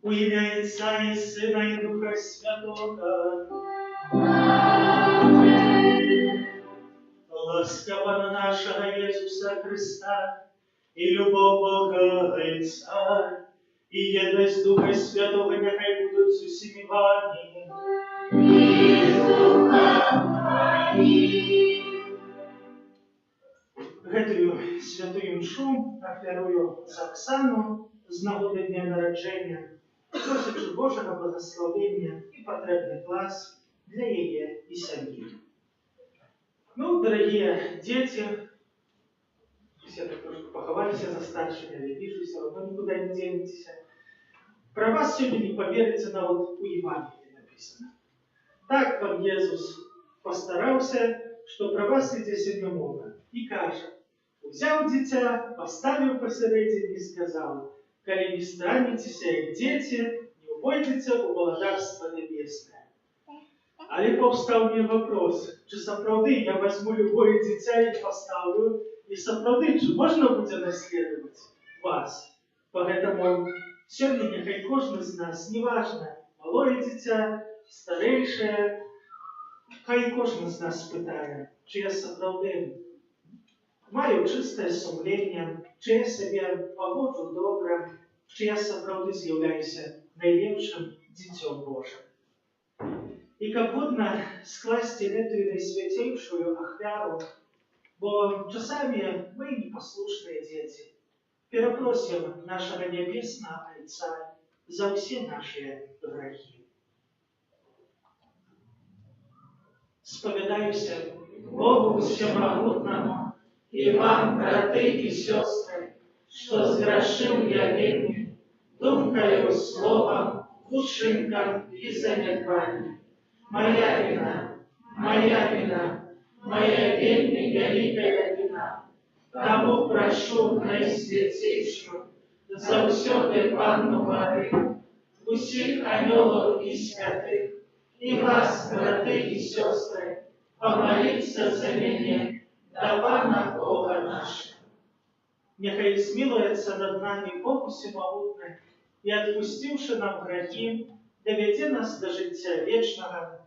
У ім'я Отця і Сина, і Духа Святого. Ласкава нашого Ісуса Христа, і любов Бога Отця, і єдність Духа Святого, нехай будуть з усіми вами. І з Духом Твоїм. Гэтую святую мшу ахвярую за Оксану з нагоди дня народження, просячи Божого благословення і потребних ласк для її і сім'ї. Ну, дорогие дети, все так трошки поховались за старшими, я вижу, все равно никуда не денетесь. Про вас сегодня не поверите, но вот у Евангелия написано. Так вам Иисус постарался, что про вас иде сегодня много. И каже, взял дитя, поставил посередине и сказал, коли не станетеся, як дети, не увойдете у Царство Небесное. Але повстав мені вопрос, чи сапраўды я возьму любое дитя и поставлю, и сапраўды, чи можна буде наследовать вас? Поэтому сегодня нехай кожен з нас, неважно, малое дитя, старейшее, хай кожен з нас спитає, чи я сапраўды маю чистое сумление, чи я себе поводжу добре, чи я сапраўды з'являюся найлепшим дитем Божим. И как будто скласть эту наисвятейшую ахвяру, бо часами мы непослушные дети, просим нашего Небесного Отца за все наши грехи. Споведаюся Богу Всемогутному и вам, браты и сестры, что сгрешил я вельми, думкою, словом, учинком и занедбанием. Моя вина, моя вельми великая вина. Тому прошу Найсвятейшую, за всюди Панну Марию, усіх аньолов и святых, и вас, браты и сестры, помолиться за меня, да Пана Бога нашего. Нехай смилуется над нами Бог Всемогутний, и, отпустивши нам грехи, доведе нас до життя вечного.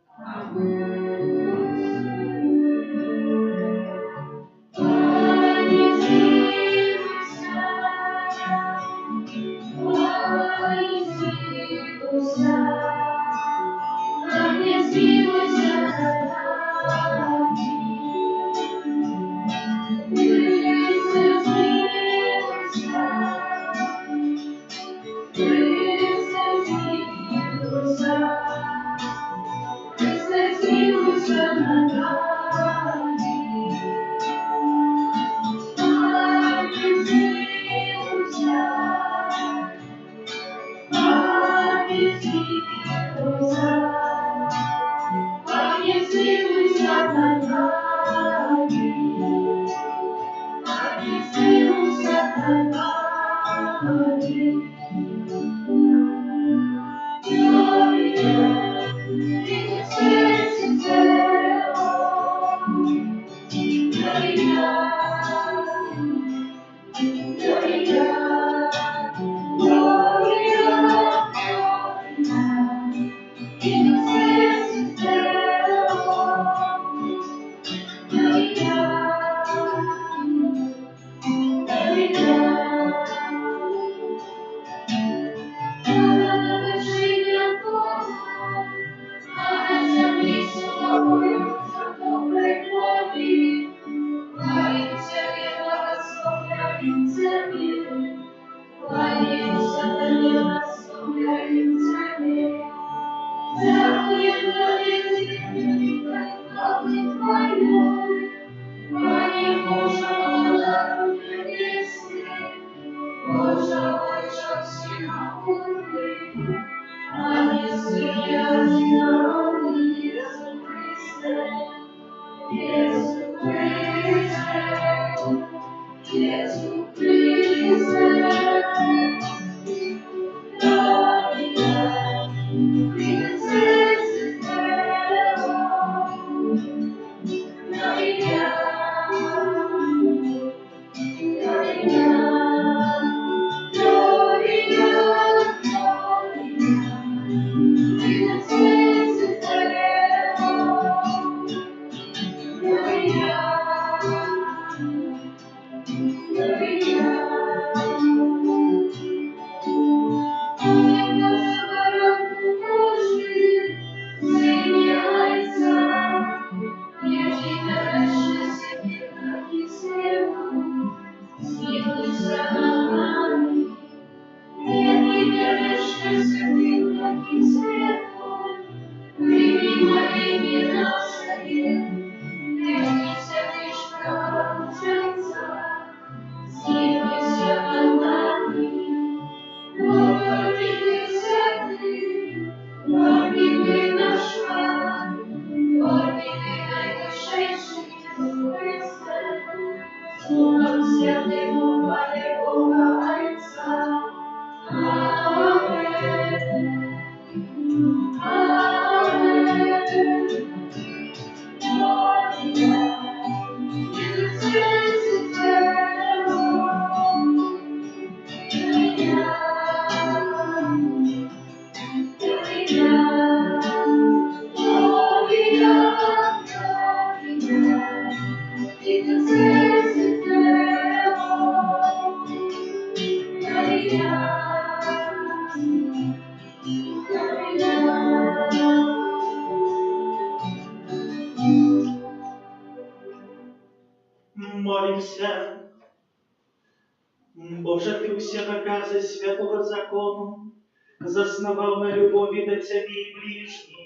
Боже, Ти усі накази святого закону заснував на любові до Тебе і ближніх.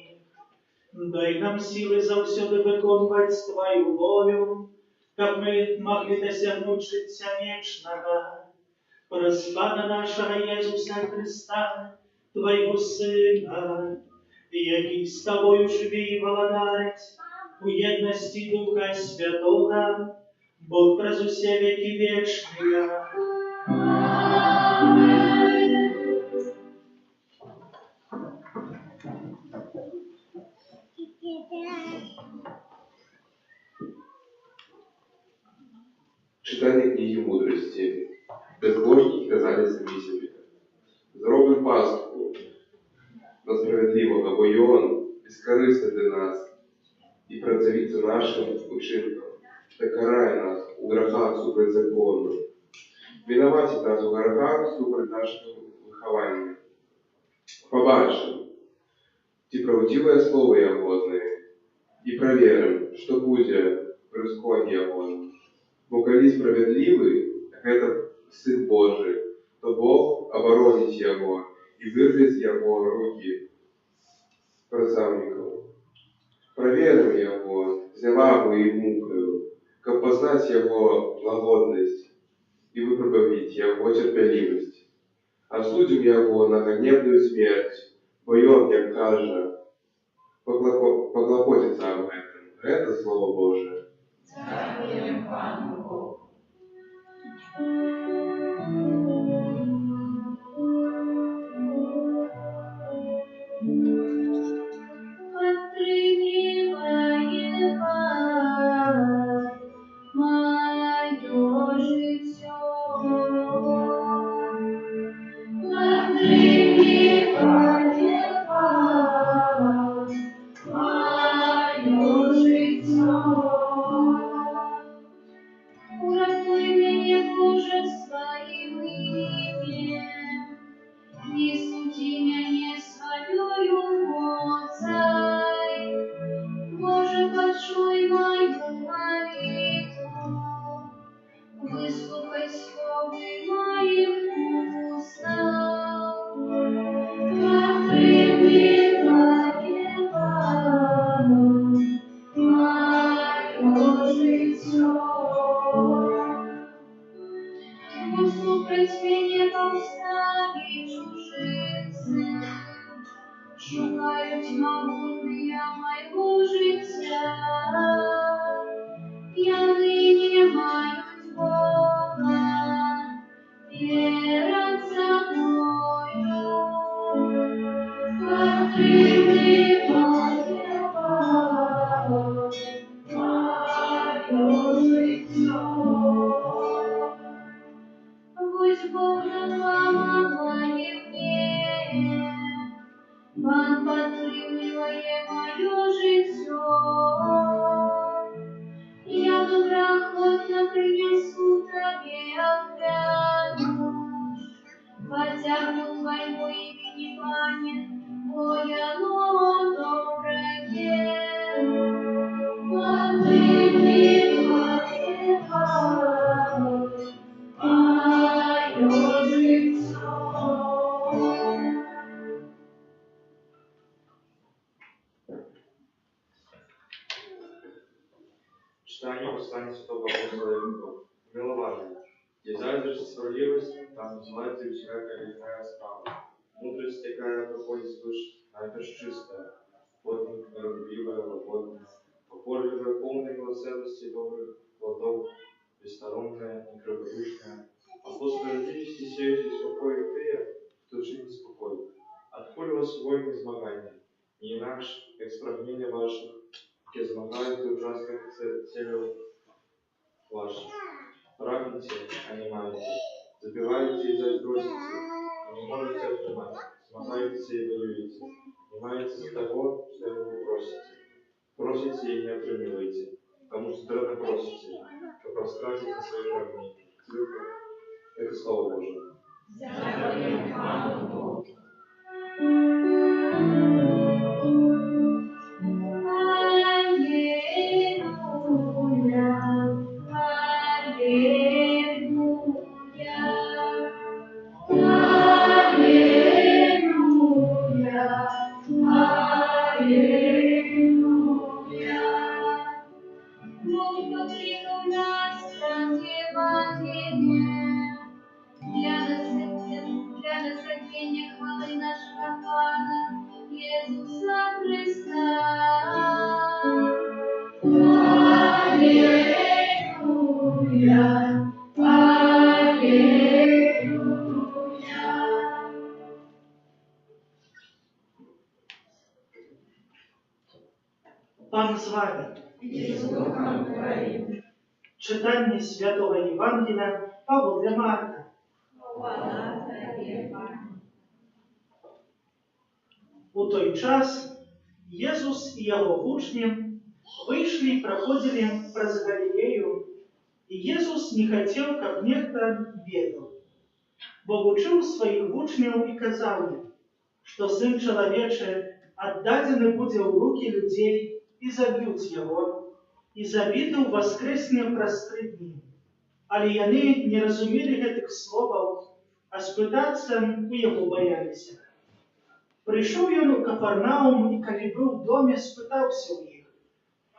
Дай нам силы завсёды виконувати Твою волю, как мы могли досягнуть життя вечного. Распада нашего Иисуса Христа, Твоего Сына, який з Тобою живе і владарить у єдності Духа Святого, Бог през усе веки вечные. Читание книги мудрости. Безбожники казали самі собі. Зробимо пастку на справедливого, бо й он безкорисний для нас і противиться нашим учинкам, та карає нас у грехах супроть закону. Винуватить нас у грехах супроть нашого виховання. Побачимо ті правдиве слово Його і проверим, що буде при сході Його. Бо коли справедливый, это Сын Божий, то Бог оборонит его и вырвет его руки противников. Проверим его зневагою и мукою, как познать его благодность и выпробовать его терпеливость. Осудим его на гневную смерть, бо он, как каже, поклопотится об этом. Это Слово Божие. Дякуємо Пану Богу. Выслухай словы моих уст, прими мое життя. Послухать мене повстані чужинці, шукають могутнія моего життя. Я нині маю Бога, віра за мною, прими моє право, моє життя. Будь Бог над вами мне, Пан підтримує моє життя. Я доброхотно принесу Тебе отвянуть, потягну Твоему имени, Пане, бо оно доброе. Прими мое право, мое життя. Читание послания святого апостола Иуды. Миловажно. Где зайдешь справедливость, там называется у себя коренная справа. Мудрость такая проходит с душ, найпрежь чистая, плотник миролюбивая, лагодная, покорливая, полная милосердности и добрых плодов, бессторонняя, некроводушная. А по справедливости сеете спокой ты, кто жить неспокойно. Отколь вас войны змагания, не иначе, как справление ваших, где змагаются ужасных целей ваших. Прагните, а не маете, забиваете и заздросите, но не можете отнимать, смахаетесь и воюете, не маете за того, что вы просите. Просите и не отрываете, потому что трудно просите, как растратите на свои прагнения. Это Слово Божие. Дякуємо Пану Богу. Аллилуйя, аллилуйя. благословение. Для насаждения хвалы нашего Пана Иисуса Христа. Аллилуйя, аллилуйя. Пан з вами. И с Духом Твоим. Читання Святого Євангелія Павла для Марка. Хвала Тебе, Пане. У той час Єсус і його учні вышли и проходили през Галилею, и Иисус не хотел, как некто ведал. Бо учил своих учнев и казал им, что Сын Человечий отдаден будет в руки людей, и забьют его, и забитый воскресне праз 3 дни. Але яны не разумели этих слов, а спытаться у его боялись. Пришел он в Кафарнаум, и коли был в доме, спытался у них,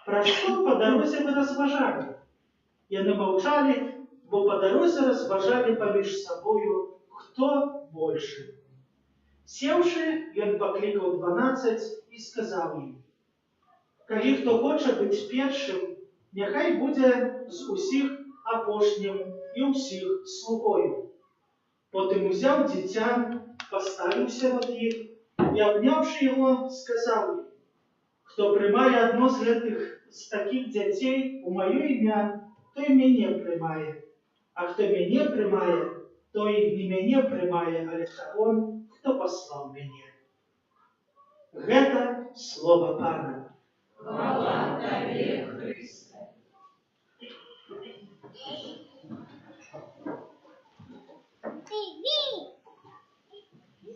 про что по дороге вы разважали? И они молчали, бо по дороге разважали помеж собою, кто больше. Севши, он покликал 12 и сказал им, коли кто хочет быть первым, нехай будет з усіх апошнім и усіх слугою. Потом взял дитя, поставился над них, и, обнявши его, сказал им, кто приймає одно з таких дітей у моє ім'я, той мене приймає, а хто мене приймає, той не мене приймає, але того, хто послав мене. Гэта слово Пана. Хвала Тебе, Христе.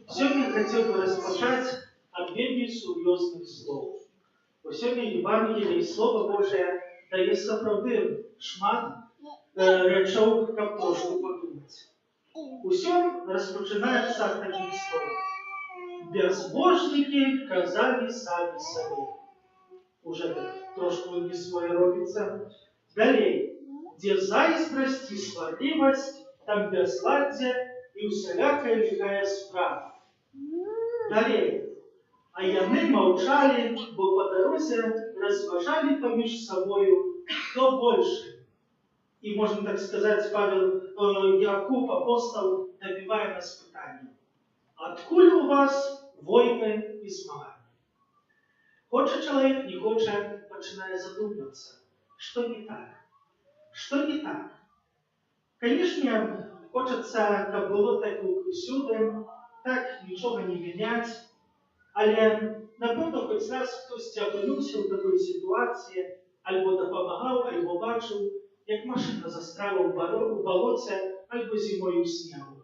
Сьогодні хотів би розпочати від вельми серйозних слов. У сьогодні Євангелії Слово Боже дає сапраўды шмат речов, як трошку подумати. Усьо розпочинається з таких слов. Безбожники казали самі собі. Уже так трошку не своє робиться. Далее. Где заизбрость и сварливость, там безладие и усялякая лихая справа. Далее. А яны молчали, бо по дороге разважали помеж собою, кто больше. И, можно так сказать, Павел, Якуб, апостол, добивая нас питанием. Откуда у вас войны и змагания? Хочет человек, не хочет, начинает задумываться, что не так. Что не так? Конечно, хочется, как было так и усюди, так ничего не менять, але, напевно, хоч раз хтось опинився в такій ситуації, або допомагав, або бачив, як машина застряла у болоті, або зимою в снігу.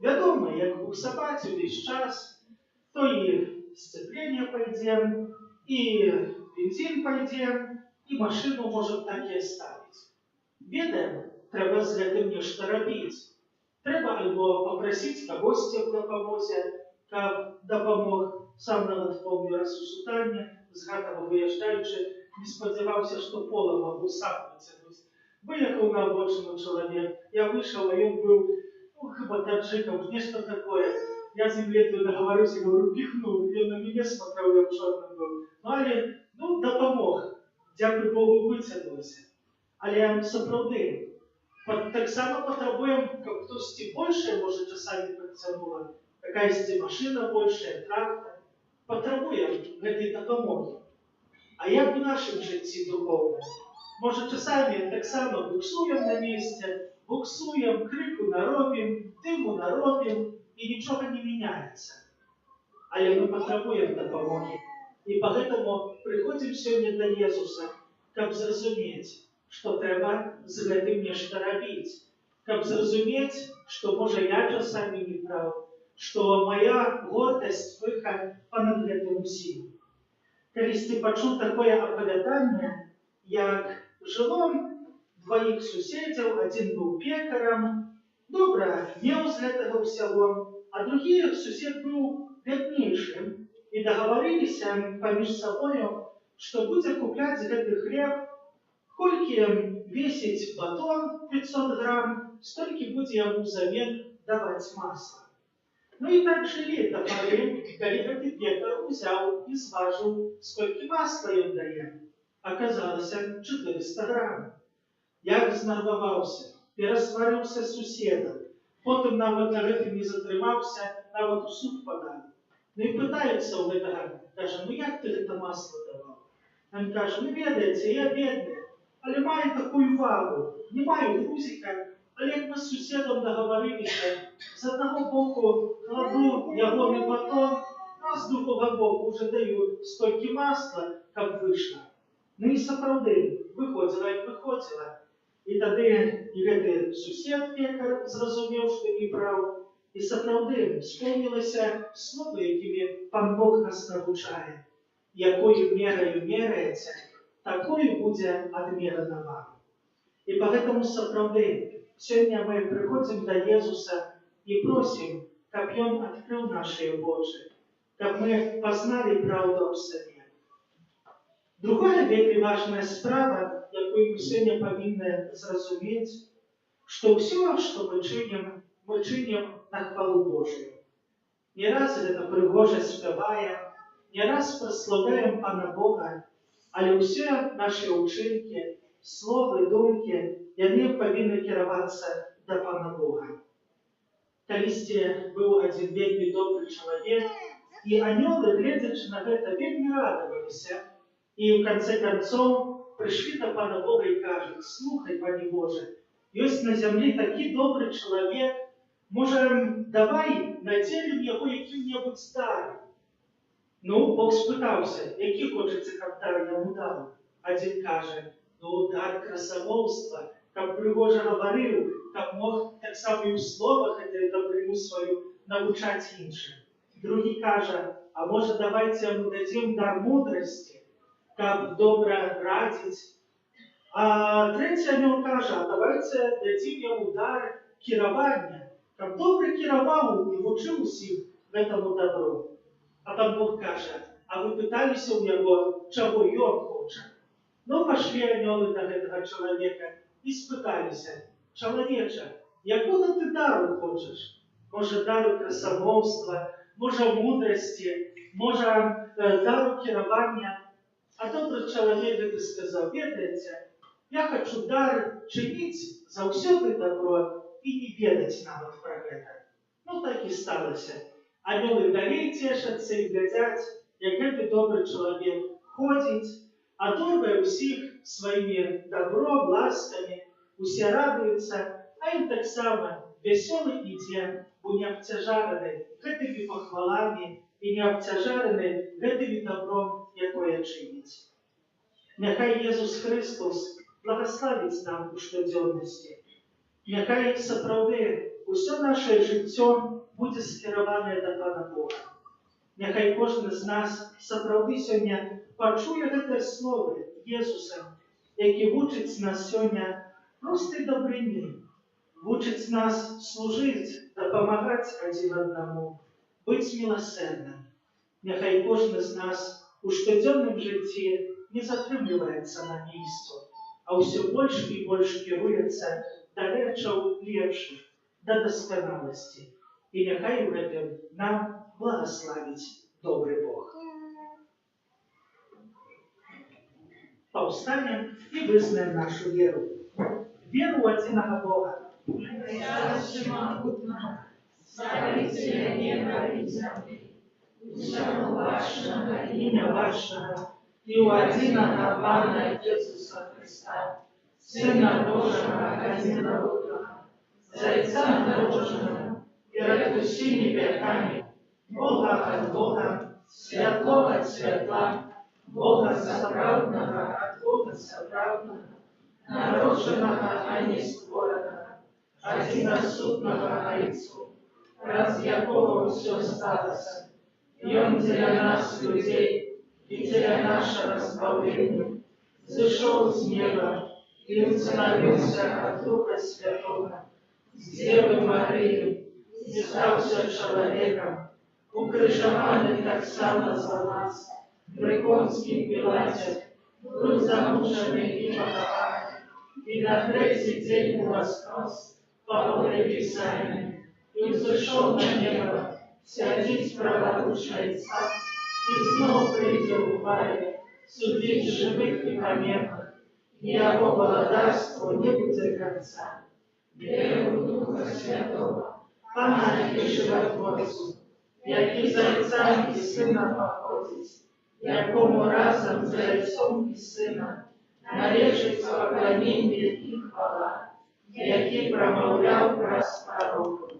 Відомо, як буксувати весь час, то і сцеплення пойде, і бензин пойде, і машину можемо так і оставити. Ведаем, треба з гэтым нешта рабіць. Трэба альбо попросіць кагосьці ў дапамозе, каб дапамог. Сам нават помню раз у сутарні, з гэтага выязджаючы, не спадзяваўся, што пола магу сам выцягнуць. Выехаў на обочину чалавек, я выйшаў, а ён быў, хіба таджыкам, нешта такое. Я з ім ледве дагаваруся, говорю, піхнуў, ён на мяне смотраў, як чорным быў. Ну, але, дапамог. Дзякуй Богу, выцягнуўся. Але сапраўды, таксама патрабуем, каб хтосьці большае, можа, часамі працягнула, якаясьці машына большая, трактор. Патрабуем гэтай дапамогі. А як у нашым жыцці духоўным? Можа, часамі таксама буксуем на месте, буксуем, крыку наробім, дыму наробім, і нічога не мяняецца. Але мы патрабуем дапамогі. І поэтому прыходзім сёння да Езуса, каб зразумець, што трэба з гэтым нешта рабіць, каб зразумець, што, можа, я часамі не прав, што моя гордасць выха панад гэтым усім. Калісьці пачуў такое апавяданне, як жыло дваіх суседзяў, адзін быў пекарам, добра меў з гэтага ўсяго, а другі сусед быў бяднейшым і дагаварыліся паміж сабою, што будзе купляць гэты хлеб, колькі весіць батон 500 грам столькі будзе яму взамен даваць масла. Ну і так жылі да пары, калі гэты пекар узяў і зважыў, сколькі масла ён дае. Аказалася 400 грам. Як знарваваўся, перасварыўся з суседам, потым нават на гэтым не затрымаўся, нават у суд падалі. Ну і пытаюцца ў гэтага, кажа, ну як ты гэта масла даваў? Ён кажа, ну ведаеце, я бедны, але маю такую вагу, не маю грузіка, але як мы з суседам дагаварыліся, з аднаго боку кладу ягоны батон, а з другога боку уже даю столькі масла, каб выйшла. Ну і сапраўды, выходзіла як выходзіла. І тады і гэты сусед пекар зразумеў, што не браў, і сапраўды спомнілася словы, якімі Пан Бог нас навучае. Якою мераю мераеце, такою будзе адмерана вам. І пагэтаму сапраўды сёння мы прыходзім да Езуса і просім, каб Ён адкрыў нашыя вочы, каб мы пазналі праўду аб сабе. Другая вельмі важная справа, якую мы сёння павінны зразумець, што ўсё, што мы чынім на хвалу Божую. Не раз гэта прыгожа спяваем, не раз праслаўляем Пана Бога, але ўсе нашы ўчынкі, словы, думкі, яны павінны кіравацца да Пана Бога. Калісьці быў адзін вельмі добры чалавек, і анёлы, гледзячы на гэта, вельмі радаваліся. І ў канцы канцоў прыйшлі да Пана Бога і кажуць, слухай, Пане Божа, ёсць на зямлі такі добры чалавек, можа, давай надзелім яго якім-небудзь дарам. Ну, Бог спытаўся, які хочаце, каб дар яму даў? Адзін кажа, ну, дар красамоўства, каб прыгожа гаварыў, каб мог таксама і ў словах гэтай дабрыню сваю навучаць іншым. Другі кажа, а можа, давайце яму дадзім дар мудрасці, каб добра радзіць. А трэці анёл кажа, а давайце дадзім яму дар кіравання, каб добра кіраваў і вучыў усіх гэтаму добру. А Пан Бог кажа, а вы пыталіся ў яго, чаго ён хоча? Ну, пашлі анёлы да гэтага чалавека і спыталіся, чалавеча, якога ты дару хочаш? Можа, дару красамоўства, можа, мудрасці, можа, дару кіравання. А добры чалавек гэты сказаў, ведаеце, я хачу дар чыніць заўсёды добро і не ведаць нават пра гэта. Ну, так і сталася. Анёлы далей цешацца і глядзяць, як гэты добры чалавек ходзіць, адорвае ўсіх сваімі добром, ласкамі, усе радуюцца, а ім таксама вясёлы ідзе, бо не абцяжараны гэтымі пахваламі і не абцяжараны гэтымі добром, якое чыніць. Няхай Езус Христос благаславіць нам у штодзённасці. Няхай сапраўды ўсё нашае жыццё будзе скіраванае да Пана Бога. Няхай кожны з нас сапраўды сёння пачуе гэтыя словы Езуса, які вучыць нас сёння простай дабрыні, вучыць нас служыць, дапамагаць адзін аднаму, быць міласэрным. Няхай кожны з нас у штодзённым жыцці не затрымліваецца на месцу, а ўсё больш і больш кіруецца да рэчаў лепшых, да дасканаласці. І няхай у гэтым нам благаславіць добры Бог. Паўстанем і вызнаем нашу веру. Веру ў адзінага Бога. Ставіце неба і зямлі, усяго вашага Імя вашага і ў адзінага Пана Ісуса Христа, Сына Божага адзінароднага, Зайца Божага, перед усімі векамі, Бога ад Бога, святло ад святла, Бога сапраўднага ад Бога сапраўднага, народжанага, а не створанага, адзінасутнага Айцу, праз якого ўсё сталася. Ён дзеля нас, людзей, і дзеля нашага збаўлення, зышоў з неба і устанавіўся ад Духа Святога, з Дзевы Марыі, і стаўся чалавекам, укрыжаваны таксама за нас, пры Понскім Пілаце, быў замучаны і пахаваны, і на трэці дзень уваскрос, па Писание, и взошел на небо, сядет праворучно Отца, и снова придет в паре, судить живых и померных, яко благодарству не будет конца. Веру в Духа Святого, Памяти животворцу, яки зайцам и сына походить, якому разом зайцом и сыном, належить поклонение и хвала, який промовляв раз пророку.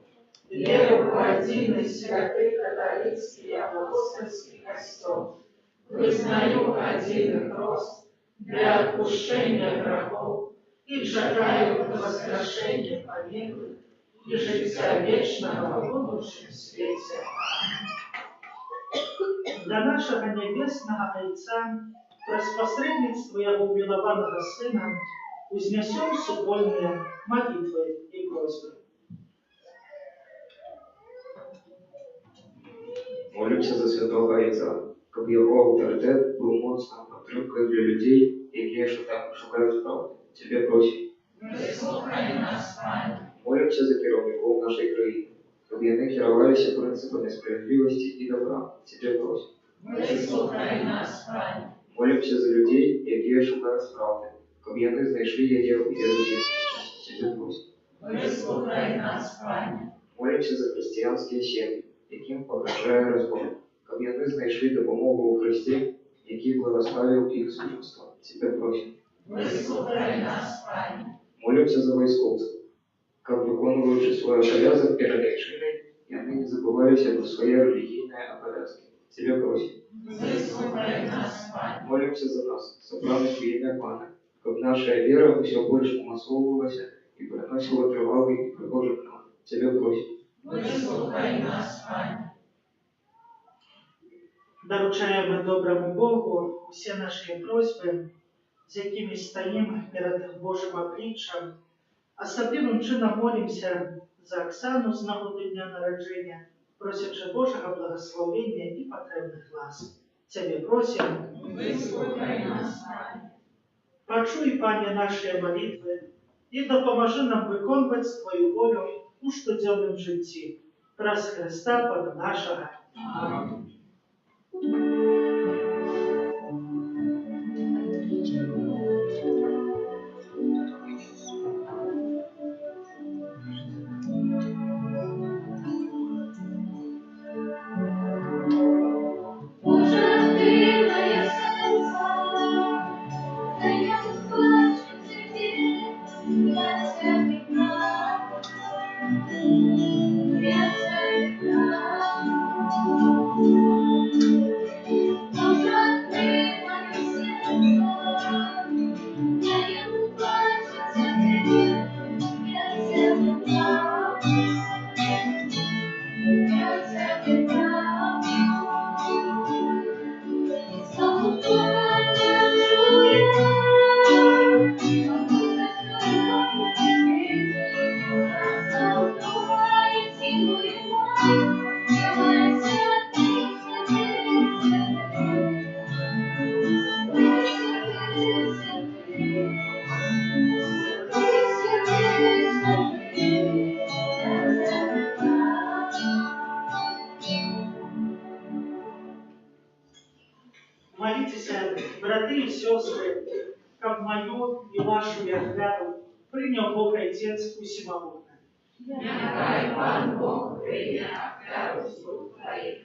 Веру в один и святый католический апостольский костел, вызнаю один рост для отпущения грехов и шагаю к воскрешению помилуй и життя вечного в будущем свете. Для нашего Небесного Отца, про посредництво Его умилованного Сына, вознесем супольные молитвы и просьбы. Молимся за святого Отца, щоб його авторитет був моцною підтримкою для людей, які шукають правди. Тебе просимо. вислухай нас, Пане. Молимся за керівників нашої країни, щоб вони керувалися принципами справедливості і добра. Тебе просимо. Вислухай нас, Пане. Молимся за людей, які шукають правди, щоб вони знайшли її у Єсусі. Тебе просимо. Вислухай нас, Пане. Молимся за християнські сім'ї, яким погрожає розбор, щоб вони знайшли допомогу у Христі, який благословив їх судженство. Тебе просимо. Вислухай нас, Пане. Молимся за войсковцев, как виконуючи свой обовязок перед общиной, и они не забывались про свои религийные обовязки. Тебя просим. Вислухай нас, Пане. Молимся за нас, собранных в имя Пана, как наша вера все больше умасовывалась и приносила тривалый и пригожий план. Тебя просим. Вислухай нас, Пане. Доручаємо доброму Богу усі наші просьби, з якими стоїмо перед Божим обличчям. Особливим чином молимося за Оксану з нагоди дня народження, просячи Божого благословення і потребних ласк. Тебе просимо. Вислухай нас, Пане. Почуй, Пане, наші молитви і допоможи нам виконувати Твою волю у щоденному житті. Праз Христа, Пана нашого. Амінь. Молитесь, браты и сестры, как мою и вашу я клятву принял Бог Отец Всемогутный. Нехай Пан Бог прийме клятву слуг Твоих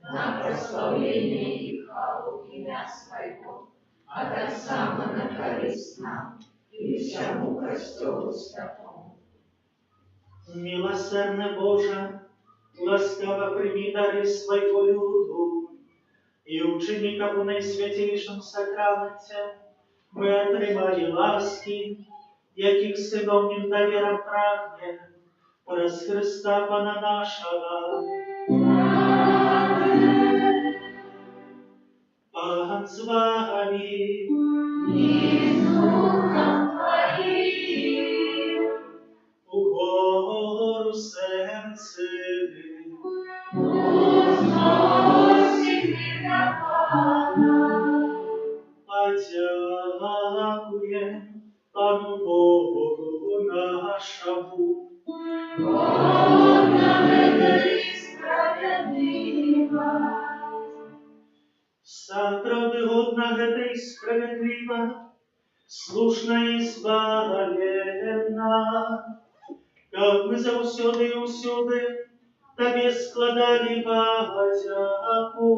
на прославление и хвалу имя Своего, а так само на користь нам и всему Костелу Святому. Милосердный Боже, ласкаво прими дары своего люду, и учеников у наисвятейшем сакраменте мы отримали ласки, яких сыновним довером прагнем, праз Христа Пана нашего. Пан с вами, И с Духом Твоим, у гору сердце, возносим имя Пана. подякуем Пану Богу нашему, Сапраўды годна гэта і справядліва, слушна і збавлена, каб мы заўсёды і ўсюды табе складалі падзяку.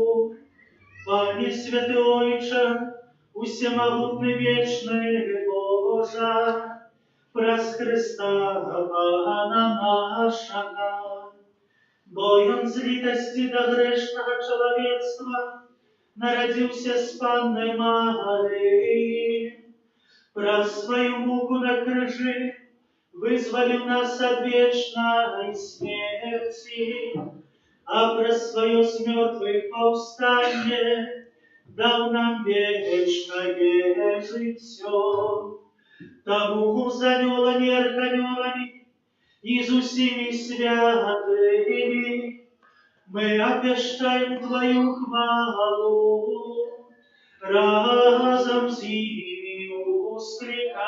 Пане святы Ойча, усемагутны вечны Божа, праз Христа Пана нашага, бо Ён з літасці да грэшнага чалавецтва нарадзіўся з Панны Марыі, праз сваю муку на крыжы вызваліў нас ад вечнай смерці, а праз сваё з мёртвых паўстанне даў нам вечнае жыццё. Таму з анёламі, арханёламі і з усімі святымі мы абвяшчаем Твою хвалу, разом з імі усклікаючы.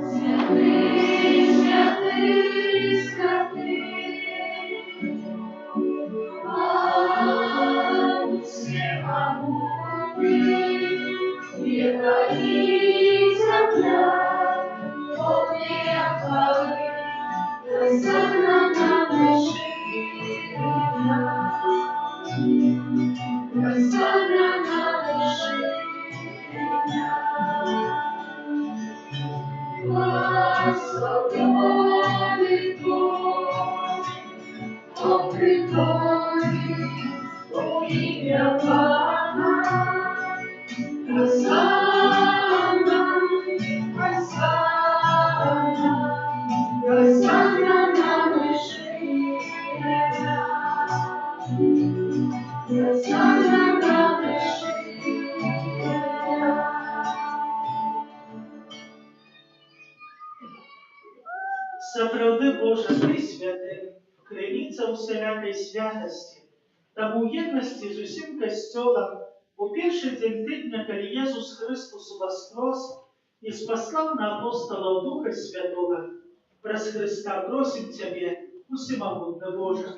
Святий, святий, святий, Бог всемогутний, небо и земля, полные хвалы, Хосанна на вершине, Хосанна на вершине. Благословенный Бог, Он приходит во имя Пана. Хосанна, Хосанна, Хосанна на вершине, Хосанна на вершине. Сапраўды, Божа, Ты святы, крыніца усялякай святасці. Таму ў еднасці з усім касцёлам у першы дзень тыдня, калі Езус Христус уваскрос і спаслаў на апосталаў Духа Святога, праз Христа просім Цябе, усемагутны Божа.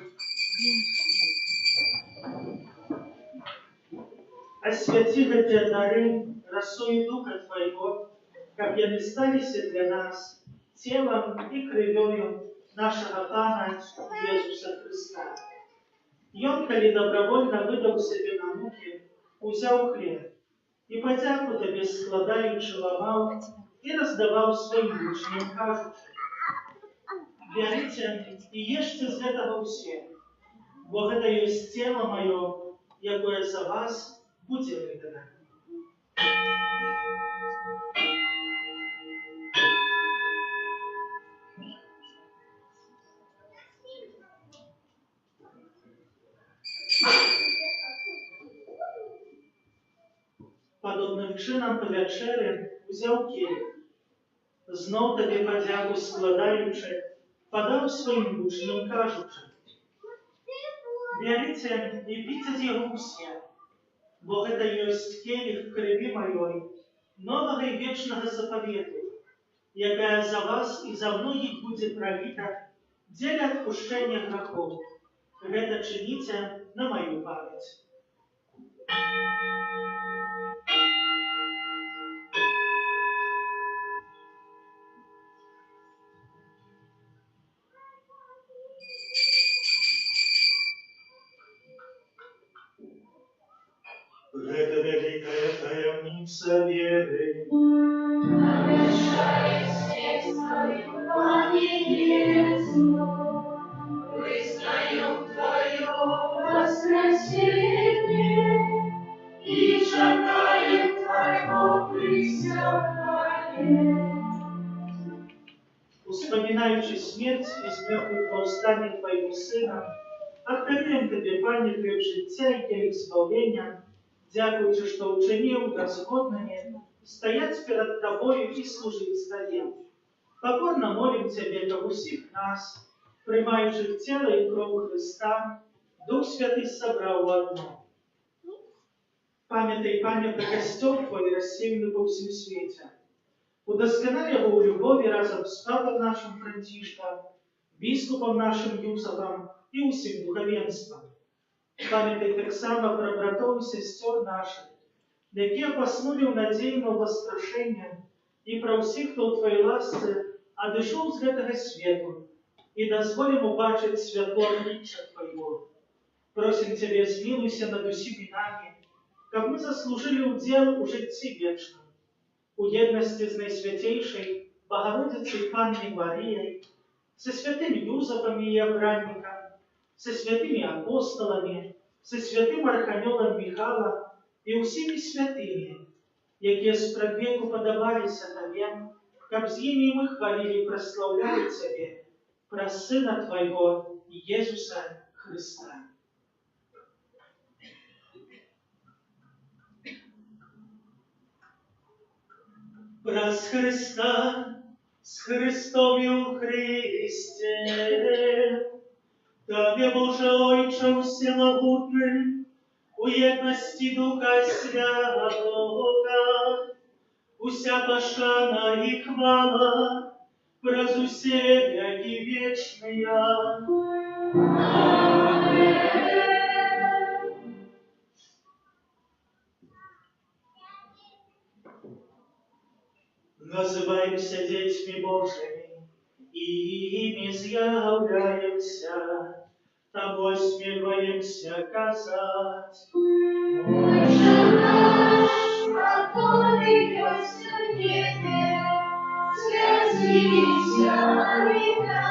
Асвяці гэтыя дары расою Духа Твайго, каб яны сталіся для нас целом і крывёю нашага Пана Езуса Христа. Ён, калі добравольна выдаў сябе на мукі, узяў хлеб і падзяку Табе складаючы ламаў і раздаваў сваім вучням, кажучы: «Бярыце і ешце з гэтага ўсе, бо гэта ёсць цела маё, якое за вас будзе выдана». Падобным чынам па вячэры узяў келіх, зноў Табе падзяку складаючы, падаў сваім вучням, кажучы: «Бярыце і піце з яго ўсе, бо гэта ёсць келіх крыві маёй, новага і вечнага запавету, якая за вас і за многіх будзе праліта дзеля адпушчэння грахоў. Гэта чыніце на маю памяць». Гэта вялікая таямніца веры. Обещай смерть свою, Пане Иисус, вызнаем Твое воскресение и чекаем Твоего присягания. Успоминаючи смерть і смертне повстання Твоего Сина, отдаем Тебе, Пане, хлеб життя і келих збавлення, дякуючи, що учинив Господними стоять перед Тобою и служить Тебе. Покорно молим Тебе, как усіх нас, приймаючих тело и кровь Христа, Дух Святый собрал в одно. Памятай, Пане, про костел Твой, рассеянный по всем свете. Удосконали його у любові разом з папом нашим Франтишком, біскупом нашим Юсопом і усім духовенством. Пам'ятай так само про братов і сестер наших, які опаснули в надії на воскрешення, і про всіх, хто у Твоїй ласці одійшов з гэтага свету, і дозволим убачить святло обличчя Твоего. Просим Тебе, змилуйся над усіми нами, как мы заслужили удел у житті вечном, у єдності з Найсвятейшей Богородицей Панной Марией, со святым Юзапом и Обранником, со святыми апостолами, со святым Архангелом Михайлом и усіми святыми, які спрадвеку подобалися Тебе, каб з ими мы хвалили и прославляли Тебе, про Сына Твоего, Иисуса Христа. Праз Христа, с Христом и у Христе, Тебе, Боже Ойче всемогутний, у єдності Духа Святого, уся пошана и хвала, праз усе веки вечные. Называемся детьми Божьими, и ими изъявляемся, Тобой смиряемся казать. Отче наш, который есть в небе, святится имя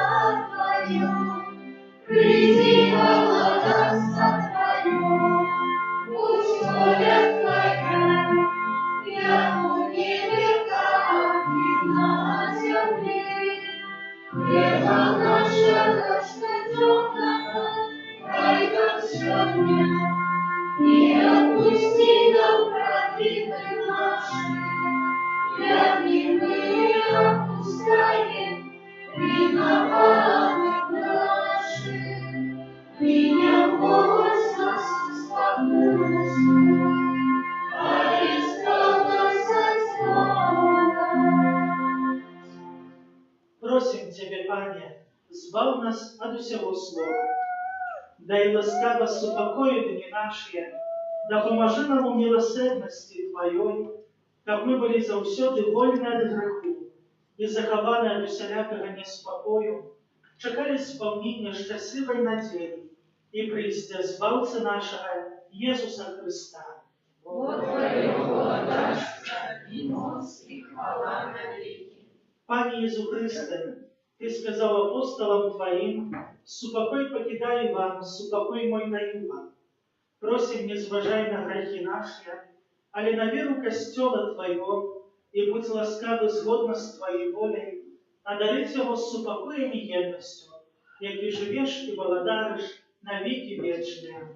Твое, приди благодатство Твое, пусть воля Твоя, яко в небе, как и на земле. Хлеба нашего ежедневного дай нам сегодня, и отпусти нам провины наши, яки мы отпускаем виноватым нашим. И не вводь нас в искушение, а избавь нас от злого. Просим Тебе, Пане, збав нас от усього слова. Дай ласкаво супокоить дни наши, да поможи нам у милосердности Твоей, как мы были заусёды вольны от греху и захованы от усялякого неспокою, чекали исполнения счастливой надеи и прийстя Збавца нашего Иисуса Христа. Вот Твоего благодарство и мощь и хвала навеки. Пане Иисус Христе, Ты сказал апостолам Твоим: «Супокой покидаю вам, супокой мой даю вам». Просим, не зважай на грехи наши, але на веру костела Твоего, и будь ласкавый згодно с Твоей волей, одарить его супокоем и едностью, яки живешь и володариш на веки вечные.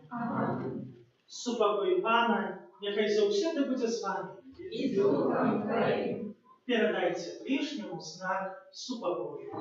Супокой Пана, нехай завсёды буде з вами. И Духом Твоим. Передайте ближнему знак супокою.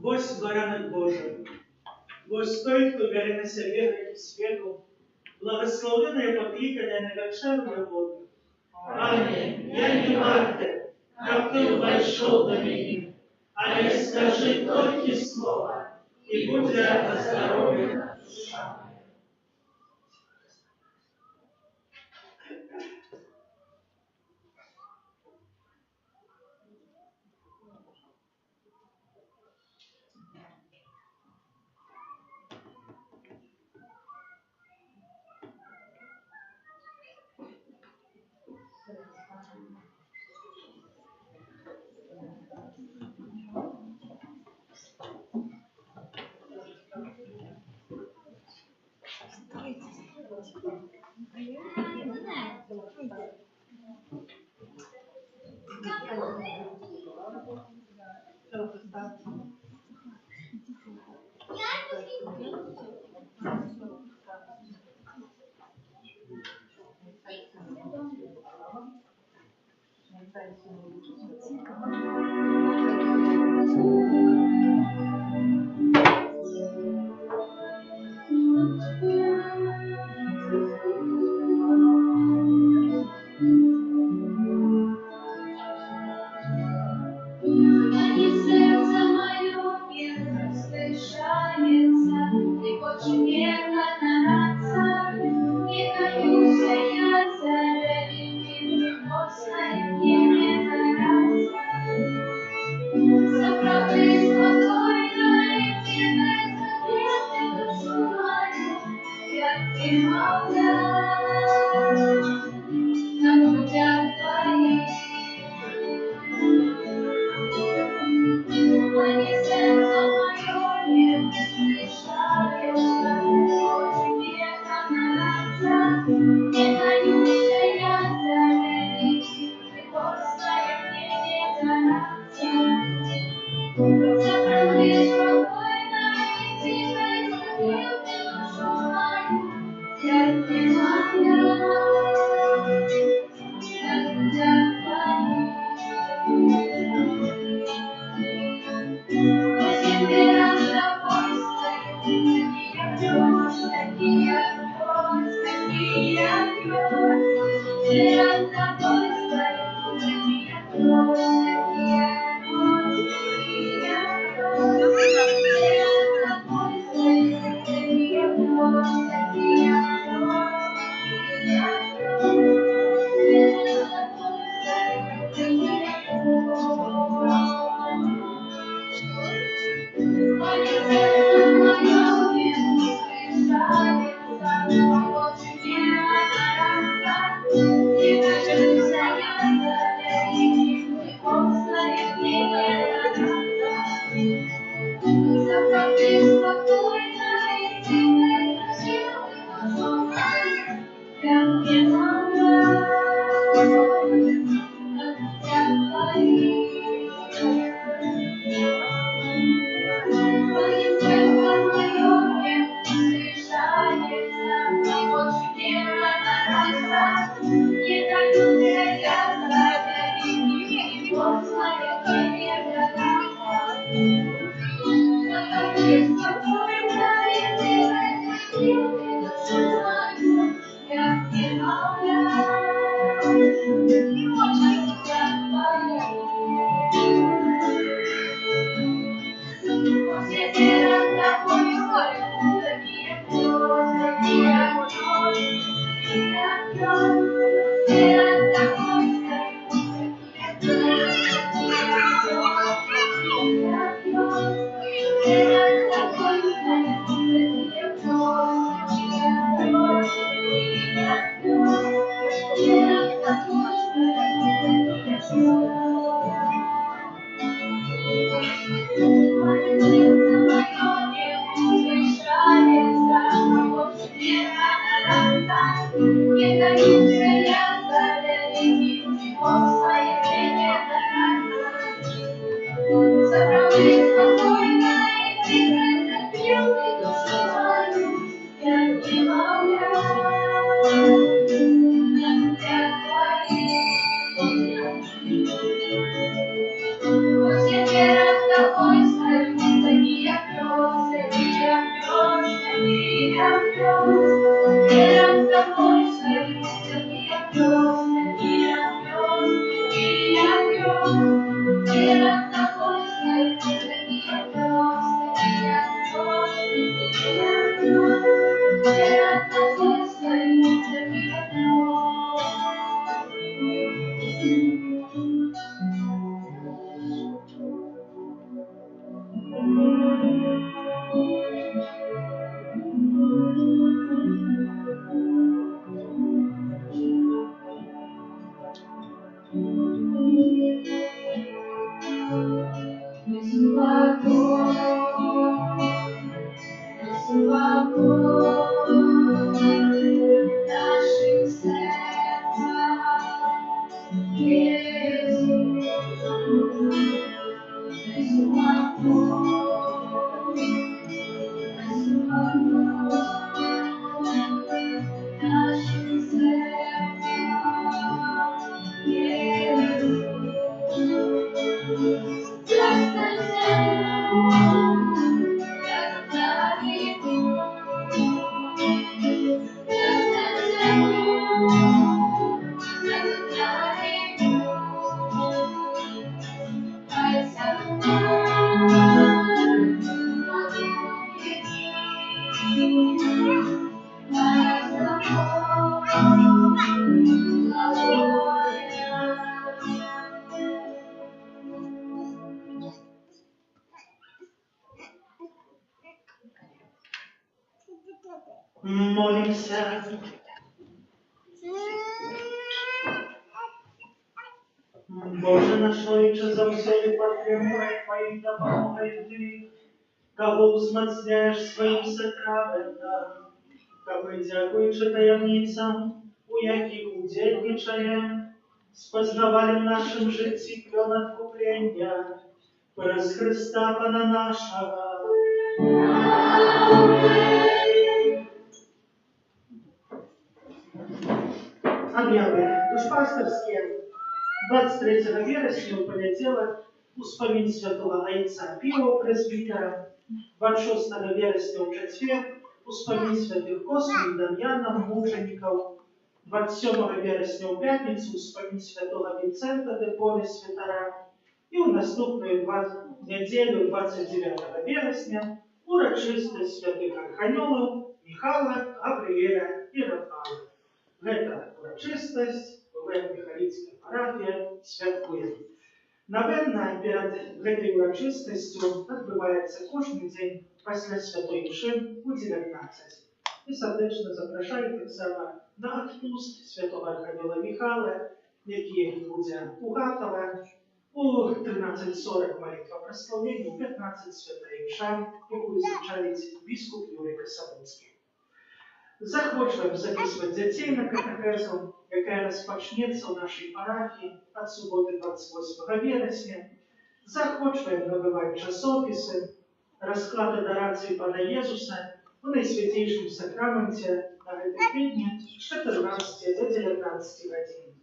Вось баранок Божий, вось той, хто бере на себе грехи світу, благословенное покликанное на вечерную воду. Аминь. Я не варте, как ты вошел до меня, а не скажи только слово, и будь здоровья душа моя. Молимся. Боже наш Отче, за всеми потребами Твоих да помогай Ты, кого узмацняешь своим сокровенным, как дякуючи таємницям, у яких удельничаем, спознавали в нашем житті плен откупления, через Христа Пана нашего. Объявы душпастерские. 23 вересня в понеділок успомин святого отца Пио пресвитера, 26 вересня в четверг успомин святых Косми и Дамьяна мучеников, 27 вересня в пятницу успомин святого Винцента де Поле святара и в наступную неделю 29 вересня урочистость святых архангелов Михаила, Гавриэля и Рафаэля. Гэта урочистость Михайлівська парафія святкує. Напевно, перед гэтай урочистостью відбувається кожен день після Святої Мши у 19. І сердечно запрошую так само на отпуск святого Архангела Михайла, який буде у Гатова, у 13:40 молитва прославлення, у 15 Святая Мша, яку звучають біскуп Юрій Косовицький. Захочем записывать детей на катехезу, якая распочнется в нашей парафии от субботы 28 вересня. Захочем набывать часописы, расклады адарации Пана Иисуса в Наисвятейшем Сакраменте на этой тижне с 14 до 19 годин.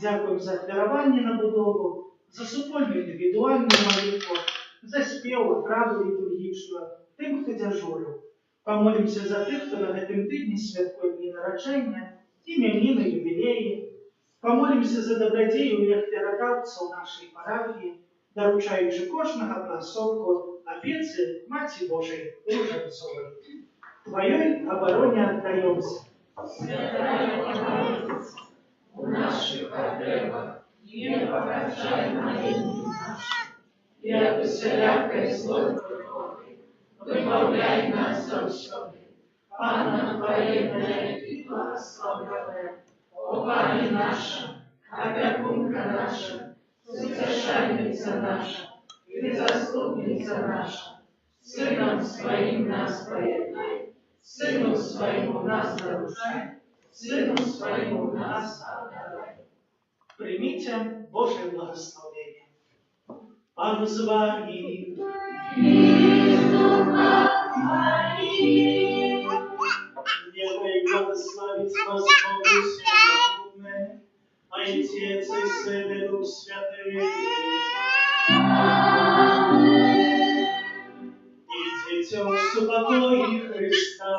Дякуем за ахвярование на будову, за супольную индивидуальную молитву, за спев, отраду литургичную, тем, кто дежурил. Помолимся за тих, хто на гэтым тижні святкує дні народження, ім'яніни, юбілеї. Помолимся за добродію і ахвярадавців нашої парафії, доручаючи кожного пасовку опеці Маті Божої Руженцової. Твоей обороне отдаемся. Святая Богородица, у наших потребах не погашай молитвы наши, и от усялякой злой природы выбавляй нас завсёды. Панна Твоя и благословенная, о Пане наша, опекунка наша, утешальница наша и заступница наша, Сыном Своим нас поедай, Сыну Своему нас нарушай, Сыну Своему нас отдавай. Примите Божие благословение. Пан с вами. Нехай благословит вас Бог Всевышний, Отец и Сын и Дух Святый. Идите в супокой Христа.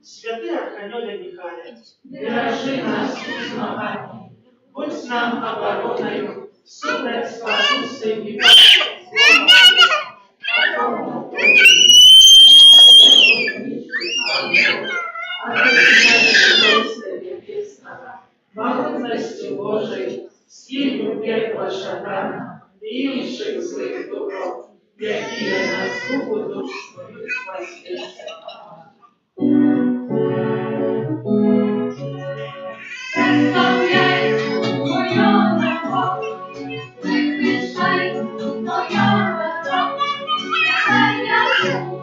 Святый Архангеле Михаил, Держи нас в узнавании, будь нам обороною суперства у собі. Могутностью Божией, силью пекла шатана, и інших злих добро, які на згубу душ свою спасеться. Представляй моя любов, виключай моя любов, нехай я живу,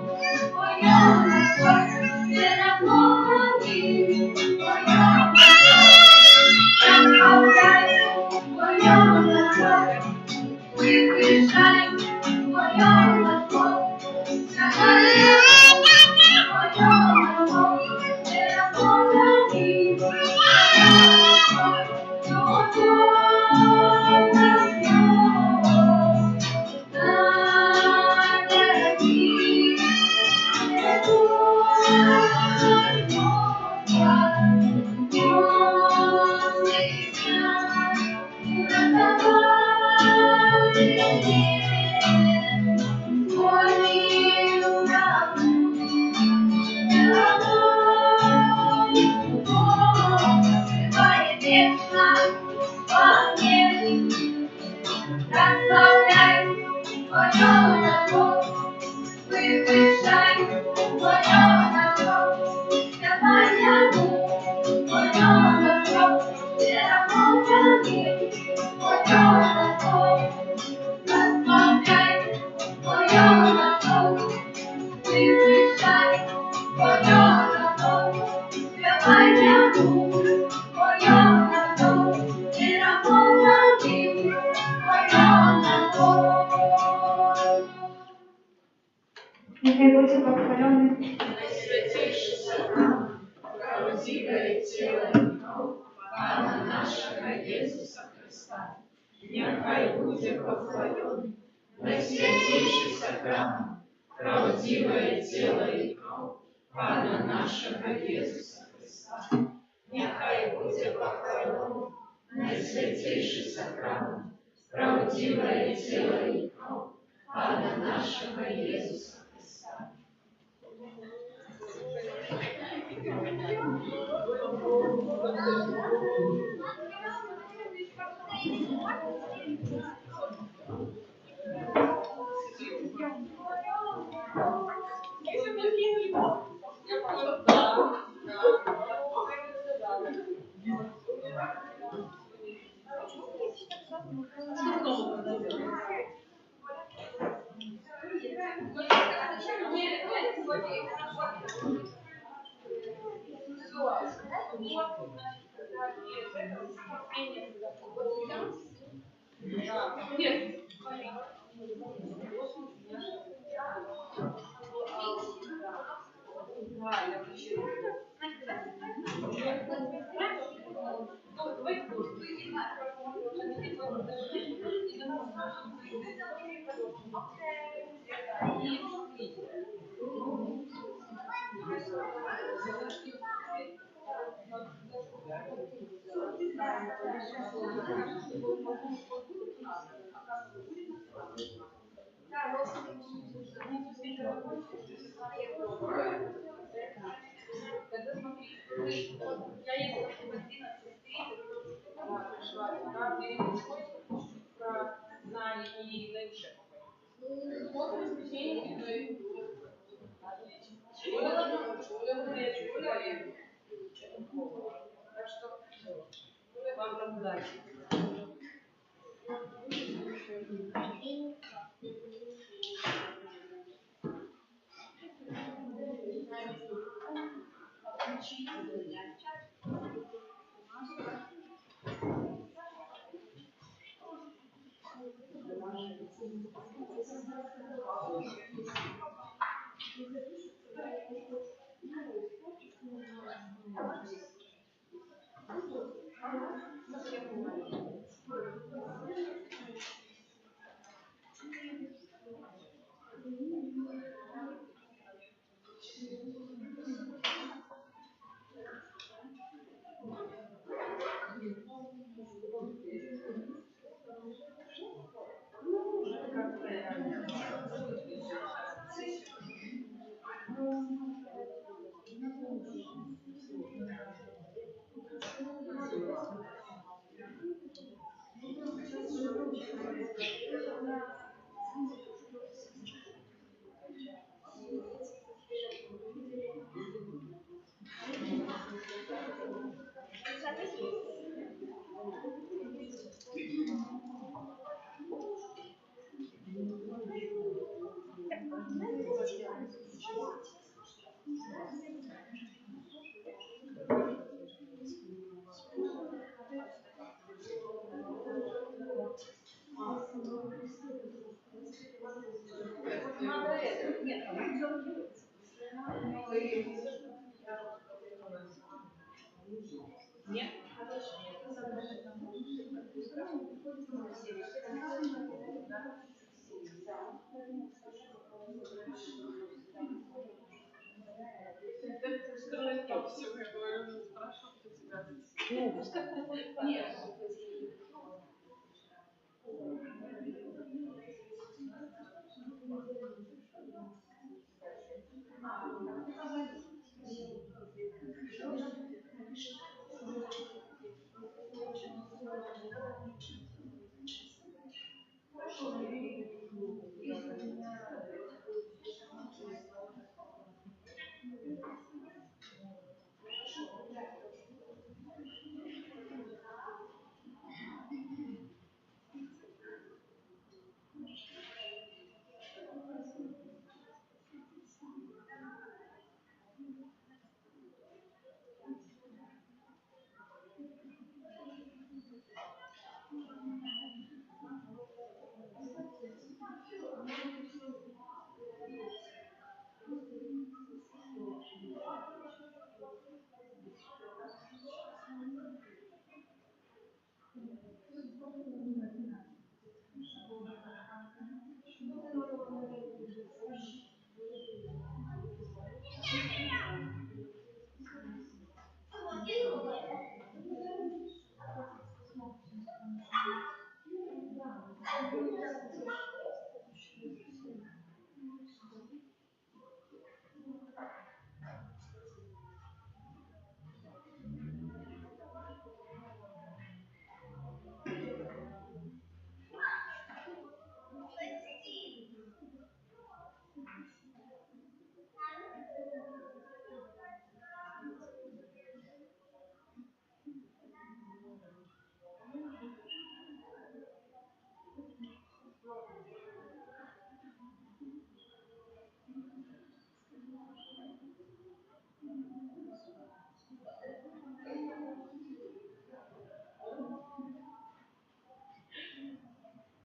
моя любов, не наповні, моя любов. Представляй моя любов, виключай моя любов, нехай я живу, моя любов, не наповні, Прославляй мою любовь, вывышай мою любовь, давай я буду мою любовь, не работай мою любовь. Прославляй мою любовь, вывышай мою любовь, давай я буду мою любовь, не работай мою любовь. Нехай буде похвалений Найсвятейший сакрамент, правдивое тело и кровь Пана нашего Иисуса Христа. Нехай будет похвален Найсвятейший сакрамент, правдивое тело и кровь Пана нашего Иисуса Христа. Нехай будет похвален Найсвятейший сакрамент, правдивое тело и кровь Пана нашего Иисуса Христа.